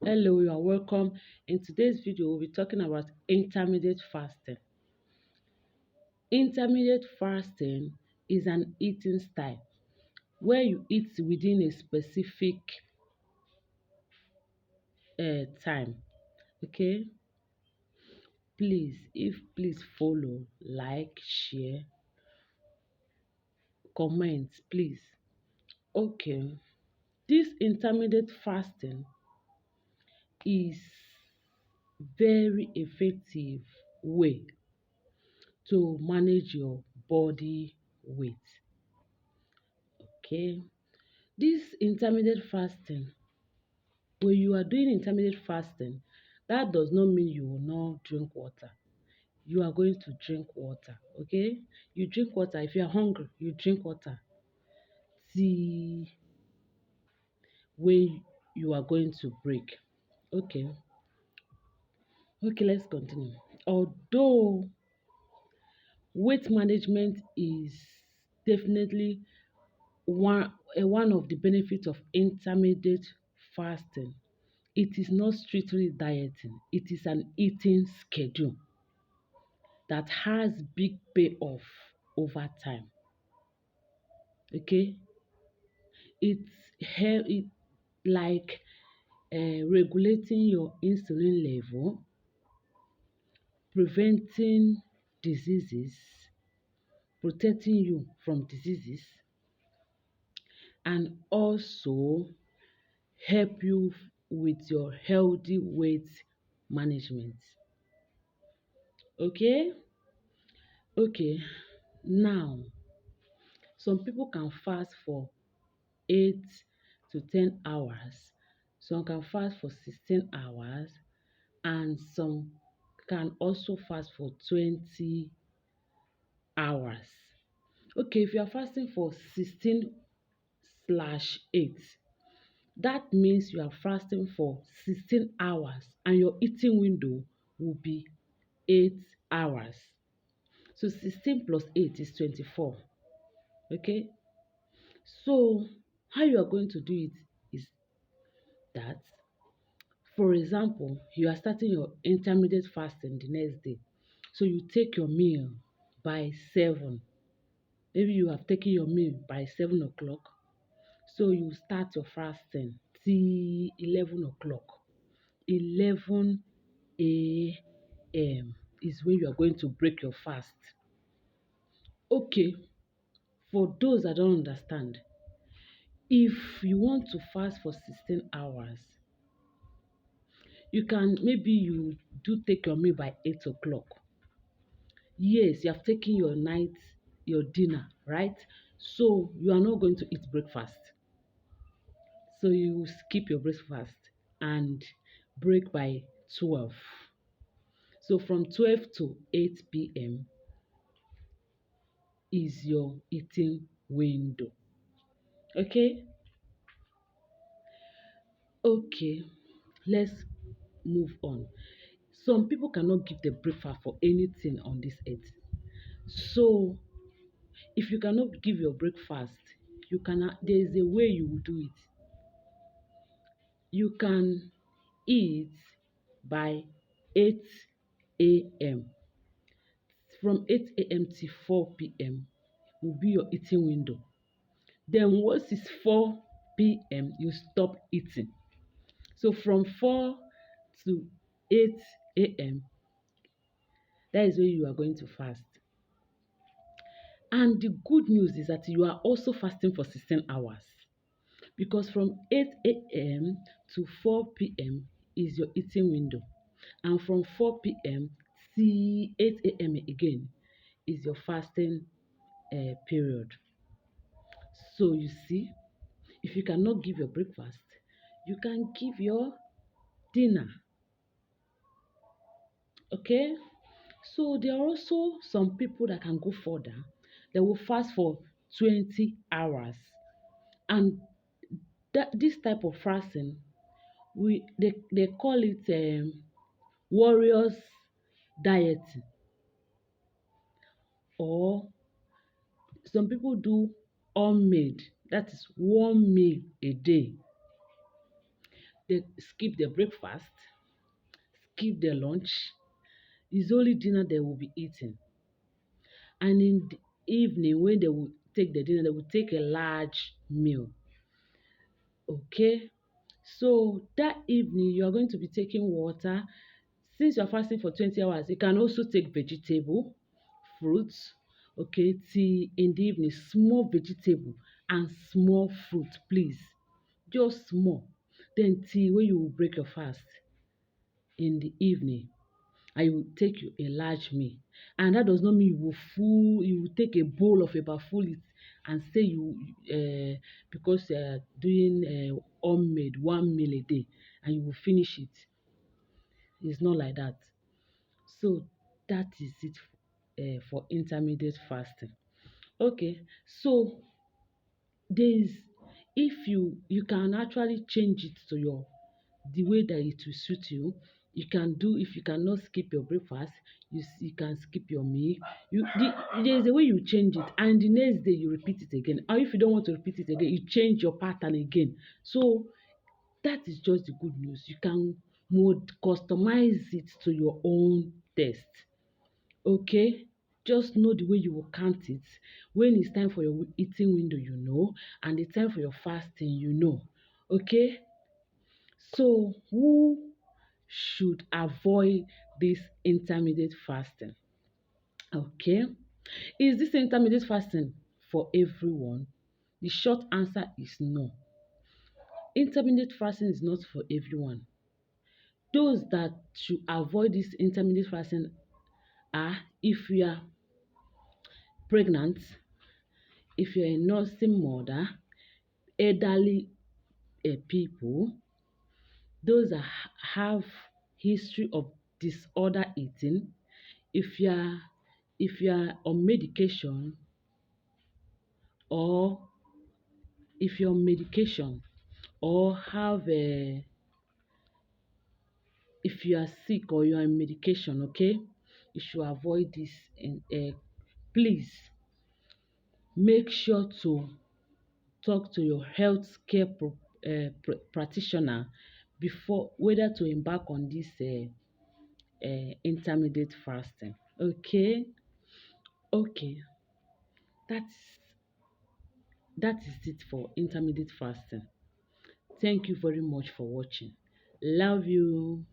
Hello, you are welcome. In today's video, we'll be talking about intermittent fasting. Intermittent fasting is an eating style where you eat within a specific time. Okay, please follow, like, share, comment, please. Okay, this intermittent fasting is very effective way to manage your body weight. Okay, this intermittent fasting, when you are doing intermittent fasting, that does not mean you will not drink water. You are going to drink water, okay? You drink water. If you are hungry, you drink water till when you are going to break. Okay, okay, let's continue. Although weight management is definitely one of the benefits of intermittent fasting, it is not strictly dieting, it is an eating schedule that has big payoff over time. Okay, it like regulating your insulin level, preventing diseases, protecting you from diseases, and also help you with your healthy weight management. Okay, okay. Now, some people can fast for 8 to 10 hours, some can fast for 16 hours, and some can also fast for 20 hours. Okay, if you are fasting for 16/8, that means you are fasting for 16 hours and your eating window will be 8 hours. So 16 plus 8 is 24. Okay, so how you are going to do it is that, for example, you are starting your intermittent fasting the next day. So you take your meal by 7. Maybe you have taken your meal by 7 o'clock. So you start your fasting till 11 o'clock. 11 a.m. is when you are going to break your fast. Okay, for those that don't understand, if you want to fast for 16 hours, you can, maybe you do take your meal by 8 o'clock. Yes, you have taken your night, your dinner, right? So you are not going to eat breakfast. So you skip your breakfast and break by 12. So from 12 to 8 p.m. is your eating window. Okay? Okay, let's move on. Some people cannot give the breakfast for anything on this earth. So if you cannot give your breakfast, you can, there is a way you will do it. You can eat by 8 a.m. From 8 a.m. to 4 p.m. will be your eating window. Then once it's 4 p.m., you stop eating. So from 4 to 8 a.m., that is when you are going to fast. And the good news is that you are also fasting for 16 hours, because from 8 a.m. to 4 p.m. is your eating window. And from 4 p.m. till 8 a.m. again is your fasting period. So you see, if you cannot give your breakfast, you can give your dinner. Okay? So there are also some people that can go further. They will fast for 20 hours. And this type of fasting, they call it warriors dieting, or some people do homemade, that is one meal a day. They skip the breakfast, skip the lunch. It's only dinner they will be eating. And in the evening, when they will take the dinner, they will take a large meal. Okay, so that evening you are going to be taking water. Since you are fasting for 20 hours, you can also take vegetable, fruits, okay, tea in the evening, small vegetable and small fruit, please, just small. Then tea when you will break your fast in the evening, and you will take you a large meal. And that does not mean you will take a bowl of eba full it and say you because doing homemade one meal a day and you will finish it. It's not like that. So that is it for intermediate fasting. Okay, so there is, if you can actually change it to your the way that it will suit you. You can do, if you cannot skip your breakfast, you can skip your meal. There is a way you change it, and the next day you repeat it again. Or if you don't want to repeat it again, you change your pattern again. So that is just the good news. You can customize it to your own taste. Okay, just know the way you will count it. When it's time for your eating window, you know, and the time for your fasting, you know. Okay, so who should avoid this intermediate fasting? Okay, is this intermediate fasting for everyone? The short answer is no. Intermediate fasting is not for everyone. Those that should avoid this intermediate fasting are if you are pregnant, if you're a nursing mother, elderly people, those that have history of disorder eating, if you are on medication, or if you're on medication, or have a, if you are sick or you are on medication, okay, you should avoid this. And please make sure to talk to your healthcare practitioner before whether to embark on this intermediate fasting. Okay, okay, that's that is it for intermediate fasting. Thank you very much for watching. Love you.